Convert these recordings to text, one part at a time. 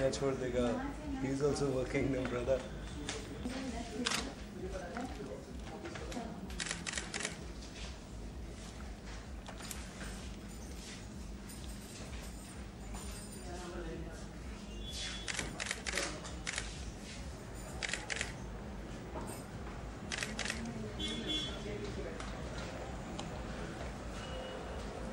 क्या छोड़ देगा? He is also working now, brother.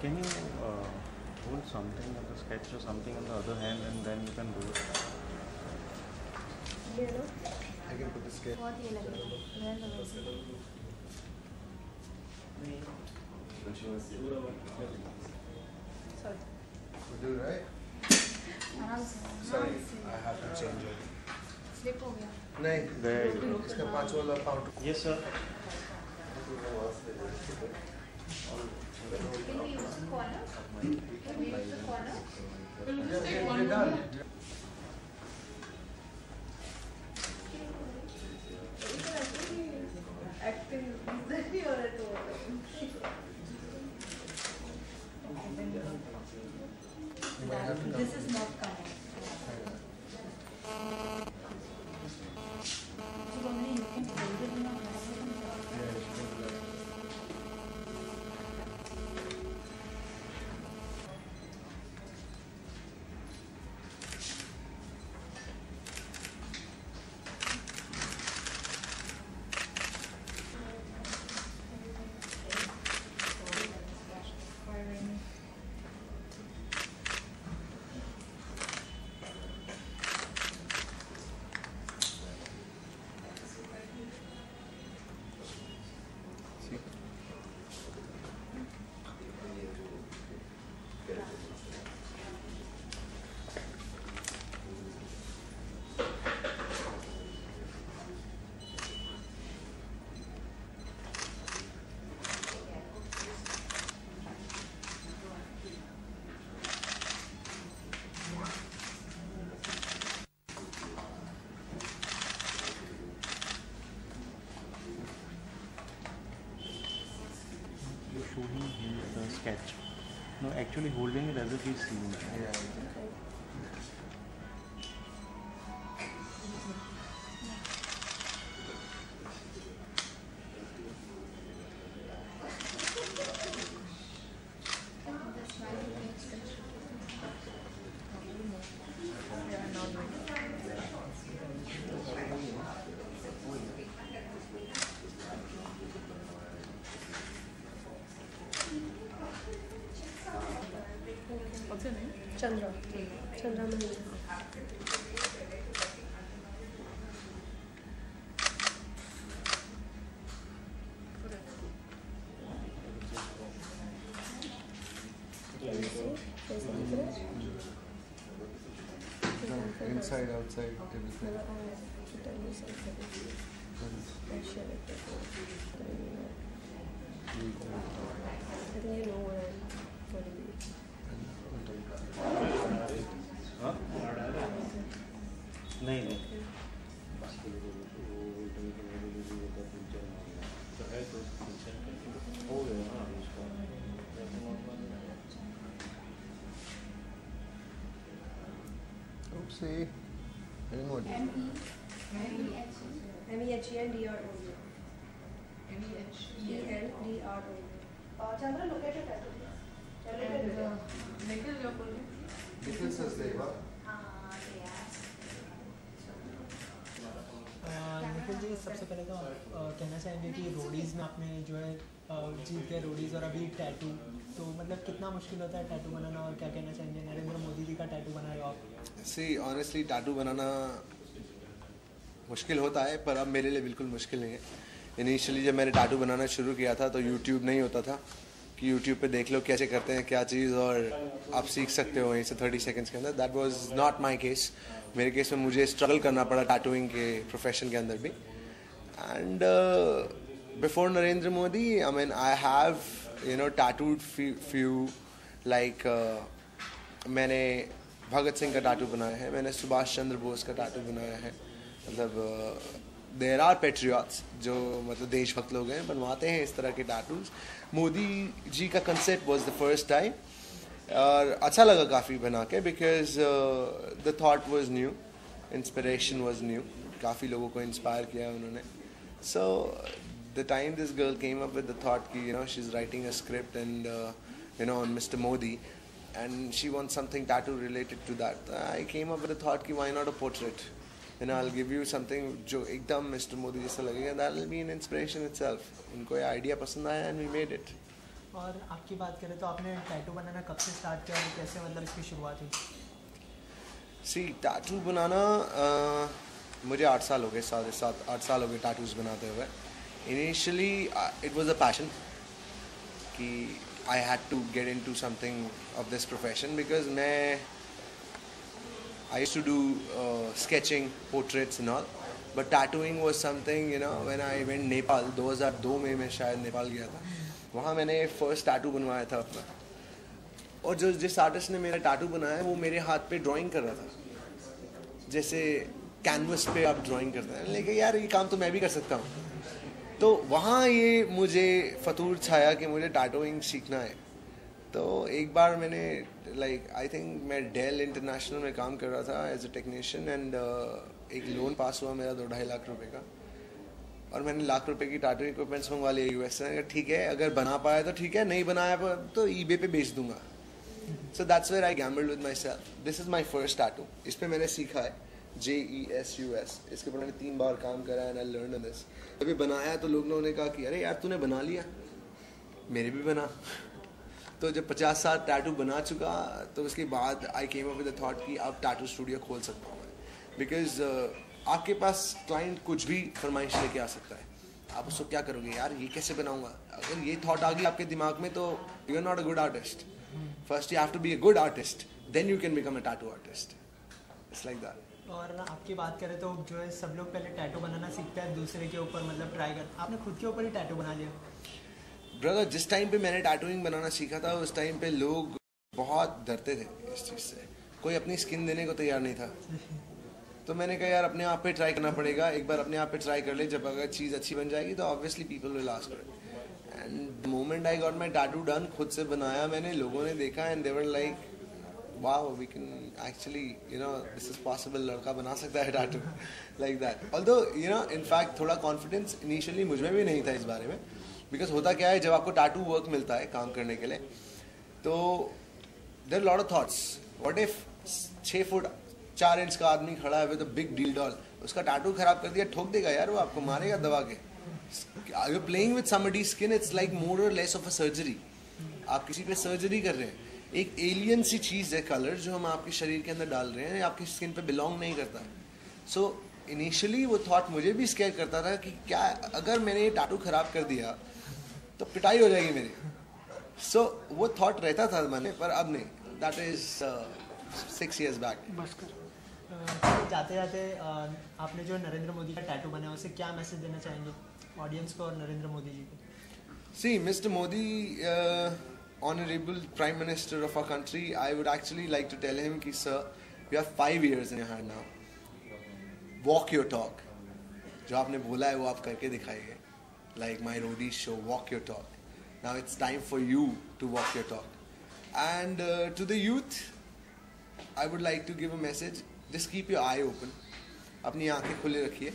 Can you hold something on the sketch or something on the other hand and then you can do it? I can put the sketch. बहुत ये लग रहा है Sorry. Do it right? आराम से Sorry, I have to change it. Slip हो गया नहीं, इसका 5 वाला pound. Yes, sir. Can we use the corner? Can we use the corner? We're done. Acting easily or at all? You might have to This is not correct. So only you can hold it in a Showing him the sketch. No, actually holding it as if he's seeing it. Yeah. What's your name? Chandra. Chandra Mahindra. Inside, outside, everything. I think you know what I'm going to do. हाँ? नहीं नहीं हो गया हाँ उसका Oopsie. I didn't know what. MEHENDRO. Chandra, look at your tattoo. Nikhil, your full name? Nikhil Sachdeva. Nikhil ji सबसे पहले तो कहना चाहेंगे कि रोडीज़ में आपने जो है जीत गए रोडीज़ और अभी टैटू तो मतलब कितना मुश्किल होता है टैटू बनाना और क्या कहना चाहेंगे नरेंद्र मोदी जी का टैटू बना रहे हो आप See, honestly, टैटू बनाना मुश्किल होता है पर अब मेरे लिए बिल्कुल मुश्किल नहीं है. इनिशियली जब मैंने टैटू बनाना शुरू किया था तो यूट्यूब नहीं होता था कि यूट्यूब पे देख लो कैसे करते हैं क्या चीज़ और आप सीख सकते हो वहीं से 30 सेकंड्स के अंदर. That was not my case. मेरे केस में मुझे स्ट्रगल करना पड़ा टैटूइंग के प्रोफेशन के अंदर भी. And before Narendra Modi I mean I have tattooed few like मैंने भगत सिंह का टैटू बनाया है, मैंने सुभाष चंद्र बोस का टैटू बनाया है. मतलब देर आर पेट्रियट्स जो मतलब देशभक्त लोग हैं बनवाते हैं इस तरह के टैटूज. मोदी जी का concept was the first time और अच्छा लगा काफ़ी बना के because the thought was new, inspiration was new, काफ़ी लोगों को इंस्पायर किया उन्होंने. So the time this girl came up with the thought कि she is writing a script and on mister Modi and she wants something tattoo related to that. I came up with a thought कि why not a portrait? I'll give you something जो एकदम mister Modi जैसा लगेगा. That will be an inspiration itself. उनको ये idea पसंद आया and we made it. और आपकी बात करें तो आपने टैटू बनाना कब से स्टार्ट किया और कैसे मतलब इसकी शुरुआत हुई? See, टैटू बनाना मुझे 8 साल हो गए, 7-8 साल हो गए टैटूज बनाते हुए. Initially it was a passion कि I had to get into something of this profession because I used to do sketching, portraits and all, but tattooing was something, when I went Nepal 2002 में मैं शायद नेपाल गया था, वहाँ मैंने first tattoo बनवाया था अपना. और जिस आर्टिस्ट ने मेरा टैटू बनाया वो मेरे हाथ पे ड्राइंग कर रहा था, जैसे कैनवस पे आप ड्राइंग करते हैं. लेकिन यार ये काम तो मैं भी कर सकता हूँ. तो वहाँ ये मुझे फतूर छाया कि मुझे टैटूइंग सीखना है. तो एक बार मैंने आई थिंक मैं डेल इंटरनेशनल में काम कर रहा था एज अ टेक्नीशियन एंड एक लोन पास हुआ मेरा 2-2.5 लाख रुपए का, और मैंने लाख रुपए की टैटू इक्विपमेंट्स मंगवा लिए यूएस से. ठीक है, अगर बना पाया तो ठीक है, नहीं बनाया तो ईबे पे बेच दूंगा. So that's where I gambled with my self. This is my first tattoo. इस पर मैंने सीखा है JESUS. इसके ऊपर मैंने 3 बार काम करा है एंड आई लर्न दिस. अभी बनाया तो लोगों ने कहा कि अरे यार तूने बना लिया, मेरे भी बना. तो जब 50 साल टैटू बना चुका तो उसके बाद I came up with the thought कि अब टैटू स्टूडियो खोल सकता हूँ मैं. बिकॉज आपके पास क्लाइंट कुछ भी फरमाइश लेके आ सकता है, आप उसको क्या करोगे, यार ये कैसे बनाऊंगा. अगर ये थॉट आ गई आपके दिमाग में तो you are not a good artist. First you have to be a good artist, then you can become a tattoo artist. It's like that. और आपकी बात करें तो जो है सब लोग पहले टैटू बनाना सीखते हैं दूसरे के ऊपर, मतलब ट्राई कर. आपने खुद के ऊपर ही टैटू बना लिया? ब्रदर, जिस टाइम पे मैंने टैटूइंग बनाना सीखा था उस टाइम पे लोग बहुत डरते थे इस चीज़ से. कोई अपनी स्किन देने को तैयार नहीं था. तो मैंने कहा यार अपने आप पे ट्राई करना पड़ेगा. एक बार अपने आप पे ट्राई कर ले, जब अगर चीज़ अच्छी बन जाएगी तो obviously people will ask for it. And the moment I got my tattoo done, खुद से बनाया मैंने, लोगों ने देखा and they were like wow we can actually this is possible, लड़का बना सकता है tattoo like that. Although in fact थोड़ा कॉन्फिडेंस इनिशियली मुझ में भी नहीं था इस बारे में. बिकॉज होता क्या है, जब आपको टैटू वर्क मिलता है काम करने के लिए तो there lot of thoughts. What if 6 foot 4 inch का आदमी खड़ा है with a big deal doll, उसका टैटू खराब कर दिया, ठोक देगा यार, वो आपको मारेगा दबा के. Are you playing with somebody's skin? It's like more or less of a surgery. आप किसी पे सर्जरी कर रहे हैं. एक एलियन सी चीज़ है कलर जो हम आपके शरीर के अंदर डाल रहे हैं, आपकी स्किन पे बिलोंग नहीं करता है. सो इनिशियली वो थॉट मुझे भी स्केयर करता था कि क्या अगर मैंने ये टैटू खराब कर दिया तो पिटाई हो जाएगी मेरी. सो वो थॉट रहता था मैंने, पर अब नहीं. That is 6 years back. जाते जाते आपने जो नरेंद्र मोदी का टैटू बनाया उसे क्या मैसेज देना चाहेंगे ऑडियंस को और नरेंद्र मोदी जी को? See, Mr. Modi, Honorable Prime Minister of our country, I would actually like to tell him कि sir, you have 5 years in your hand now. Walk your talk. जो आपने बोला है वो आप करके दिखाइए. Like my roadies show, walk your talk. Now it's time for you to walk your talk. And to the youth, I would like to give a message. Just keep your eye open. अपनी आंखें खुली रखिए,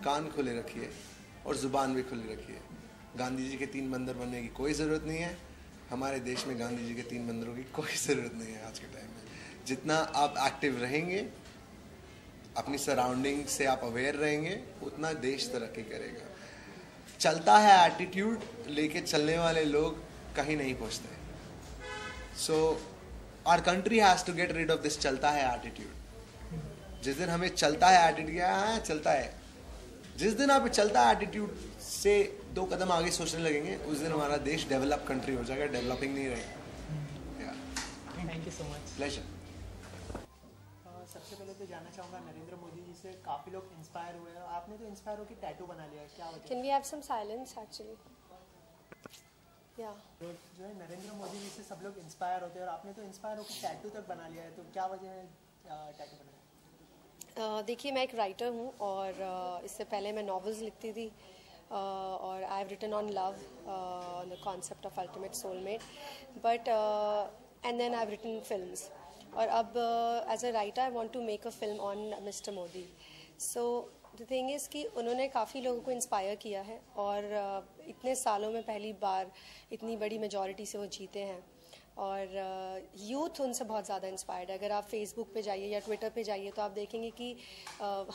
कान खुले रखिए और ज़ुबान भी खुली रखिए. गांधी जी के 3 बंदर बनने की कोई ज़रूरत नहीं है. हमारे देश में गांधी जी के 3 बंदरों की कोई ज़रूरत नहीं है आज के टाइम में. जितना आप एक्टिव रहेंगे, अपनी सराउंडिंग से आप अवेयर रहेंगे, उतना देश तरक्की करेगा. चलता है एटीट्यूड, लेके चलने वाले लोग कहीं नहीं पहुंचते. So our country has to get rid of this चलता है एटीट्यूड. जिस दिन हमें चलता है एटीट्यूड चलता है, जिस दिन आप चलता है एटीट्यूड से 2 कदम आगे सोचने लगेंगे, उस दिन हमारा देश डेवलप कंट्री हो जाएगा, डेवलपिंग नहीं रहेगा. Thank you so much. Pleasure. सबसे पहले तो जानना चाहूँगा नरेंद्र मोदी जी से काफ़ी लोग इंस्पायर हुए हैं. आपने तो इंस्पायर होकर टैटू बना लिया है, क्या वजह? Can we have some silence actually? Yeah. तो जो है नरेंद्र मोदी जी से सब लोग इंस्पायर होते हैं और आपने तो इंस्पायर होकर टैटू तक बना लिया है, तो क्या वजह है टैटू बनाने? देखिए मैं एक राइटर हूँ और इससे पहले मैं नॉवेल्स लिखती थी और I have written on love, on the concept of ultimate soulmate. But and then I have written films. और अब as a writer I want to make a film on mister Modi. So the thing is कि उन्होंने काफ़ी लोगों को inspire किया है और इतने सालों में पहली बार इतनी बड़ी मेजॉरिटी से वो जीते हैं और यूथ उनसे बहुत ज़्यादा इंस्पायर्ड है. अगर आप फेसबुक पे जाइए या ट्विटर पे जाइए तो आप देखेंगे कि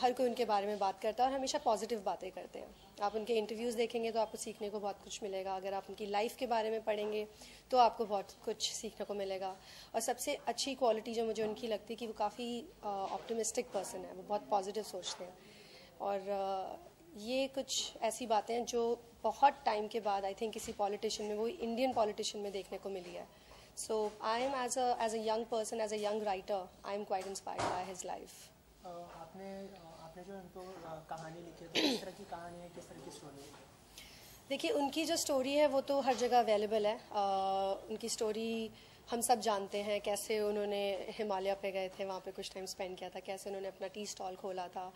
हर कोई उनके बारे में बात करता है और हमेशा पॉजिटिव बातें करते हैं. आप उनके इंटरव्यूज़ देखेंगे तो आपको सीखने को बहुत कुछ मिलेगा. अगर आप उनकी लाइफ के बारे में पढ़ेंगे तो आपको बहुत कुछ सीखने को मिलेगा. और सबसे अच्छी क्वालिटी जो मुझे उनकी लगती है कि वो काफ़ी ऑप्टिमिस्टिक पर्सन है. वो बहुत पॉजिटिव सोचते हैं और ये कुछ ऐसी बातें हैं जो बहुत टाइम के बाद आई थिंक किसी पॉलिटिशियन में, वो इंडियन पॉलिटिशियन में देखने को मिली है. So I am as a young person, as a young writer, I am quite inspired by his life. आपने जो उनको कहानी लिखी है तो किस तरह की कहानी है, किस तरह की स्टोरी है? देखिए उनकी जो स्टोरी है वो तो हर जगह अवेलेबल है. उनकी स्टोरी हम सब जानते हैं. कैसे उन्होंने हिमालय पे गए थे, वहाँ पे कुछ टाइम स्पेंड किया था, कैसे उन्होंने अपना टी स्टॉल खोला था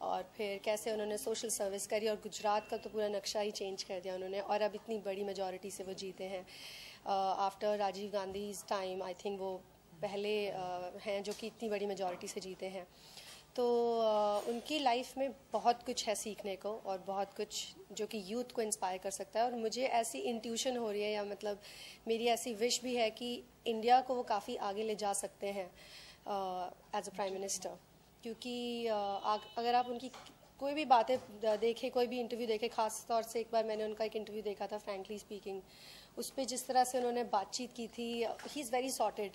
और फिर कैसे उन्होंने सोशल सर्विस करी और गुजरात का तो पूरा नक्शा ही चेंज कर दिया उन्होंने और अब इतनी बड़ी मेजॉरिटी से वो जीते हैं. After Rajiv Gandhi time I think वो पहले हैं जो कि इतनी बड़ी मेजॉरिटी से जीते हैं. तो उनकी लाइफ में बहुत कुछ है सीखने को और बहुत कुछ जो कि यूथ को इंस्पायर कर सकता है. और मुझे ऐसी इंट्यूशन हो रही है या मतलब मेरी ऐसी विश भी है कि इंडिया को वो काफ़ी आगे ले जा सकते हैं एज अ प्राइम मिनिस्टर. क्योंकि अगर आप उनकी कोई भी बातें देखें, कोई भी इंटरव्यू देखें, खास तौर से एक बार मैंने उनका एक इंटरव्यू देखा था फ्रैंकली स्पीकिंग, उस पर जिस तरह से उन्होंने बातचीत की थी, ही इज़ वेरी सॉर्टेड.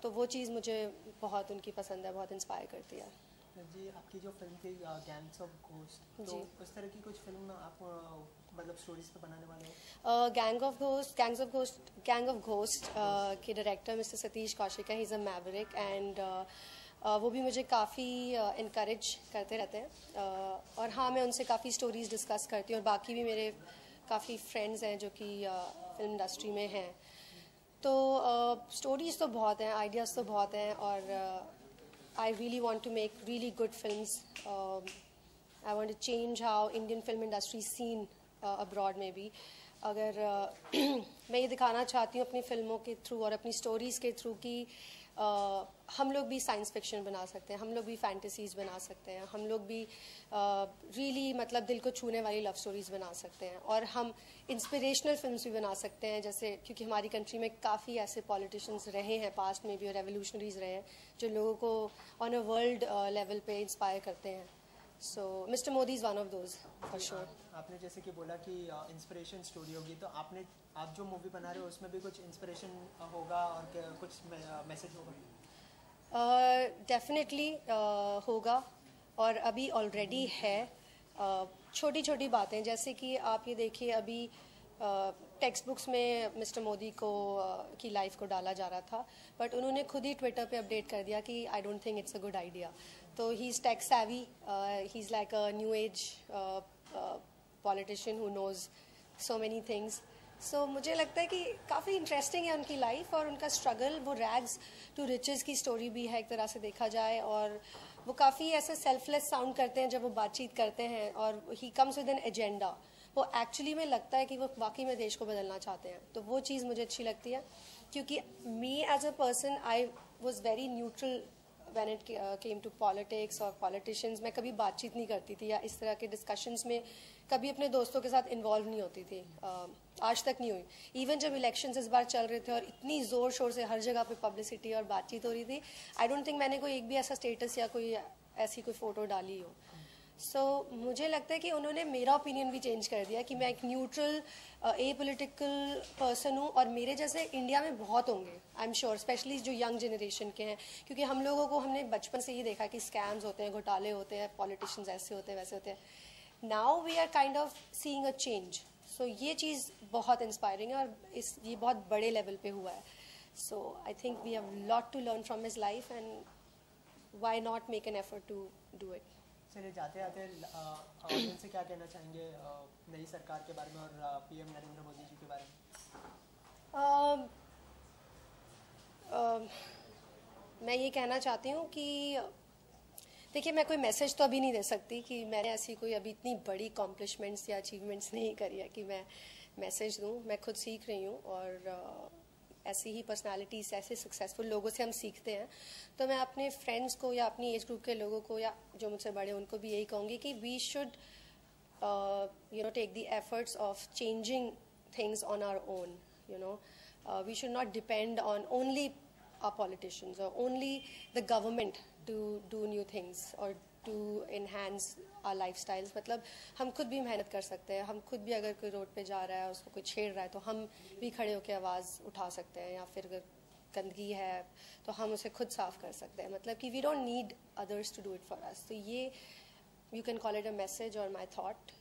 तो वो चीज़ मुझे बहुत उनकी पसंद है, बहुत इंस्पायर करती है. जी, आपकी जो फिल्म थी गैंग्स ऑफ घोस्ट, तो उस तरह की कुछ फिल्म आप मतलब स्टोरीज पे बनाने वाले हो? गैंग ऑफ घोस्ट के डायरेक्टर मिस्टर सतीश कौशिक है. He is a Maverick and वो भी मुझे काफ़ी इनकरेज करते रहते हैं और हाँ, मैं उनसे काफ़ी स्टोरीज डिस्कस करती हूँ और बाकी भी मेरे काफ़ी फ्रेंड्स हैं जो कि फिल्म इंडस्ट्री में हैं. तो स्टोरीज तो बहुत हैं, आइडियाज़ तो बहुत हैं और I really want to make really good films. I want to change how Indian film industry seen abroad में भी. अगर मैं ये दिखाना चाहती हूँ अपनी फिल्मों के थ्रू और अपनी स्टोरीज़ के थ्रू कि हम लोग भी साइंस फिक्शन बना सकते हैं, हम लोग भी फैंटेसीज़ बना सकते हैं, हम लोग भी रियली मतलब दिल को छूने वाली लव स्टोरीज़ बना सकते हैं और हम इंस्पिरेशनल फिल्म्स भी बना सकते हैं. जैसे क्योंकि हमारी कंट्री में काफ़ी ऐसे पॉलिटिशियंस रहे हैं पास्ट में भी और रेवोल्यूशनरीज रहे हैं जो लोगों को ऑन अ वर्ल्ड लेवल पे इंस्पायर करते हैं. So mister Modi is one of those for sure. आपने जैसे कि बोला कि इंस्पिरेशन स्टोरी होगी, तो आप जो मूवी बना रहे हो उसमें भी कुछ इंस्पिरेशन होगा और कुछ मैसेज होगा? डेफिनेटली होगा और अभी ऑलरेडी है. छोटी छोटी बातें जैसे कि आप ये देखिए, अभी टेक्स्ट बुक्स में मिस्टर मोदी की लाइफ को डाला जा रहा था, बट उन्होंने खुद ही ट्विटर पे अपडेट कर दिया कि I don't think it's a good idea. तो he is tech savvy, he is like a new age politician who knows so many things. So मुझे लगता है कि काफ़ी इंटरेस्टिंग है उनकी लाइफ और उनका स्ट्रगल. वो रैग्स टू रिचेस की स्टोरी भी है एक तरह से देखा जाए और वो काफ़ी ऐसे सेल्फलेस साउंड करते हैं जब वो बातचीत करते हैं और he comes with an agenda. वो एक्चुअली में लगता है कि वो वाकई में देश को बदलना चाहते हैं. तो वो चीज़ मुझे अच्छी लगती है क्योंकि me as a person I was very neutral when it came to politics और पॉलिटिशियंस. मैं कभी बातचीत नहीं करती थी या इस तरह के डिस्कशंस में कभी अपने दोस्तों के साथ इन्वॉल्व नहीं होती थी. आज तक नहीं हुई. इवन जब इलेक्शंस इस बार चल रहे थे और इतनी ज़ोर शोर से हर जगह पे पब्लिसिटी और बातचीत हो रही थी, आई डोंट थिंक मैंने कोई एक भी ऐसा स्टेटस या कोई ऐसी कोई फ़ोटो डाली हो. सो मुझे लगता है कि उन्होंने मेरा ओपिनियन भी चेंज कर दिया कि मैं एक न्यूट्रल ए पोलिटिकल पर्सन हूँ और मेरे जैसे इंडिया में बहुत होंगे आई एम श्योर, स्पेशली जो यंग जनरेशन के हैं. क्योंकि हम लोगों को हमने बचपन से ही देखा कि स्कैम्स होते हैं, घोटाले होते हैं, पॉलिटिशियंस ऐसे होते हैं वैसे होते हैं. Now we are kind of seeing a change. So ये चीज़ बहुत इंस्पायरिंग है और ये बहुत बड़े लेवल पे हुआ है. So I think we have lot to learn from his life and why not make an effort to do it. चलिए, जाते जाते ऑडियंस से क्या कहना चाहेंगे नई सरकार के बारे में और पीएम नरेंद्र मोदी जी के बारे में? मैं ये कहना चाहती हूँ कि देखिए, मैं कोई मैसेज तो अभी नहीं दे सकती कि मैंने ऐसी कोई अभी इतनी बड़ी अकॉम्प्लिशमेंट्स या अचीवमेंट्स नहीं करी है कि मैं मैसेज दूँ. मैं खुद सीख रही हूँ और ऐसी ही पर्सनालिटीज़, ऐसे सक्सेसफुल लोगों से हम सीखते हैं। तो मैं अपने फ्रेंड्स को या अपनी एज ग्रुप के लोगों को या जो मुझसे बड़े उनको भी यही कहूँगी कि we should take the efforts of changing things on our own. We should not depend on only our politicians or only the government to do new things or to enhance our lifestyles. मतलब हम खुद भी मेहनत कर सकते हैं, हम खुद भी अगर कोई रोड पे जा रहा है, उसको कोई छेड़ रहा है, तो हम भी खड़े होकर आवाज़ उठा सकते हैं, या फिर अगर गंदगी है तो हम उसे खुद साफ कर सकते हैं। मतलब कि we don't need others to do it for us. तो ये you can call it a message or my thought